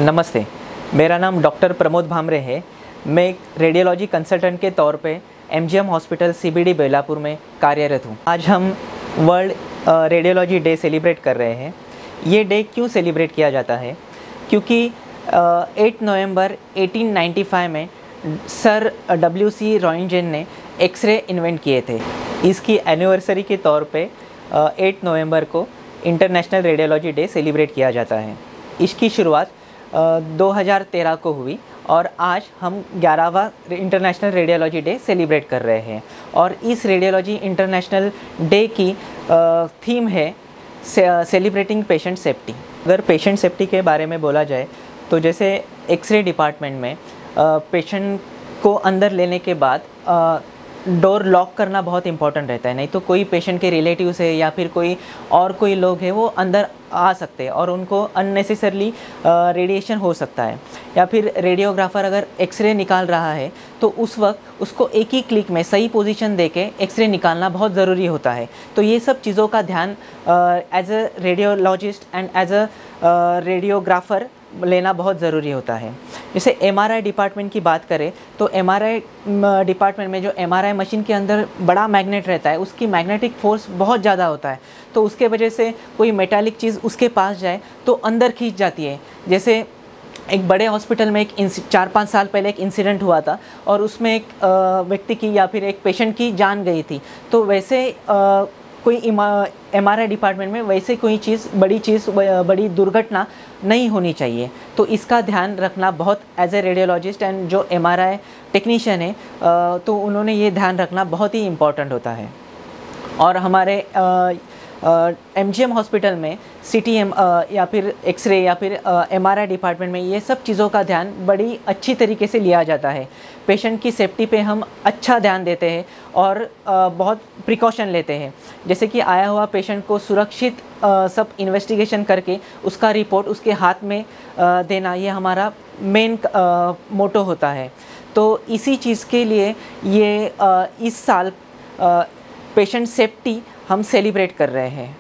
नमस्ते, मेरा नाम डॉक्टर प्रमोद भामरे है। मैं एक रेडियोलॉजी कंसल्टेंट के तौर पे एमजीएम हॉस्पिटल सीबीडी बेलापुर में कार्यरत हूँ। आज हम वर्ल्ड रेडियोलॉजी डे सेलिब्रेट कर रहे हैं। ये डे क्यों सेलिब्रेट किया जाता है? क्योंकि 8 नवंबर 1895 में सर WC रॉन्टगेन ने एक्सरे इन्वेंट किए थे। इसकी एनिवर्सरी के तौर पे 8 नवंबर को इंटरनेशनल रेडियोलॉजी डे सेलिब्रेट किया जाता है। इसकी शुरुआत 2013 को हुई और आज हम 11वां इंटरनेशनल रेडियोलॉजी डे सेलिब्रेट कर रहे हैं। और इस रेडियोलॉजी इंटरनेशनल डे की थीम है सेलिब्रेटिंग पेशेंट सेफ्टी। अगर पेशेंट सेफ्टी के बारे में बोला जाए तो जैसे एक्सरे डिपार्टमेंट में पेशेंट को अंदर लेने के बाद डोर लॉक करना बहुत इंपॉर्टेंट रहता है। नहीं तो कोई पेशेंट के रिलेटिव्स है या फिर कोई लोग हैं वो अंदर आ सकते हैं और उनको अननेसेसरली रेडिएशन हो सकता है। या फिर रेडियोग्राफर अगर एक्सरे निकाल रहा है तो उस वक्त उसको एक ही क्लिक में सही पोजीशन देके एक्सरे निकालना बहुत ज़रूरी होता है। तो ये सब चीज़ों का ध्यान as a radiologist and as a radiographer लेना बहुत ज़रूरी होता है। जैसे MRI डिपार्टमेंट की बात करें तो MRI डिपार्टमेंट में जो MRI मशीन के अंदर बड़ा मैग्नेट रहता है, उसकी मैग्नेटिक फोर्स बहुत ज़्यादा होता है। तो उसके वजह से कोई मेटालिक चीज़ उसके पास जाए तो अंदर खींच जाती है। जैसे एक बड़े हॉस्पिटल में 4-5 साल पहले एक इंसिडेंट हुआ था और उसमें एक व्यक्ति की या फिर एक पेशेंट की जान गई थी। तो वैसे कोई MRI डिपार्टमेंट में वैसे कोई बड़ी दुर्घटना नहीं होनी चाहिए। तो इसका ध्यान रखना बहुत एज ए रेडियोलॉजिस्ट एंड जो MRI टेक्नीशियन है तो उन्होंने ये ध्यान रखना बहुत ही इम्पोर्टेंट होता है। और हमारे MGM हॉस्पिटल में CTM या फिर एक्सरे या फिर MRI डिपार्टमेंट में ये सब चीज़ों का ध्यान बड़ी अच्छी तरीके से लिया जाता है। पेशेंट की सेफ्टी पे हम अच्छा ध्यान देते हैं और बहुत प्रिकॉशन लेते हैं। जैसे कि आया हुआ पेशेंट को सुरक्षित सब इन्वेस्टिगेशन करके उसका रिपोर्ट उसके हाथ में देना, ये हमारा मेन मोटो होता है। तो इसी चीज़ के लिए ये इस साल पेशेंट सेफ्टी हम सेलिब्रेट कर रहे हैं।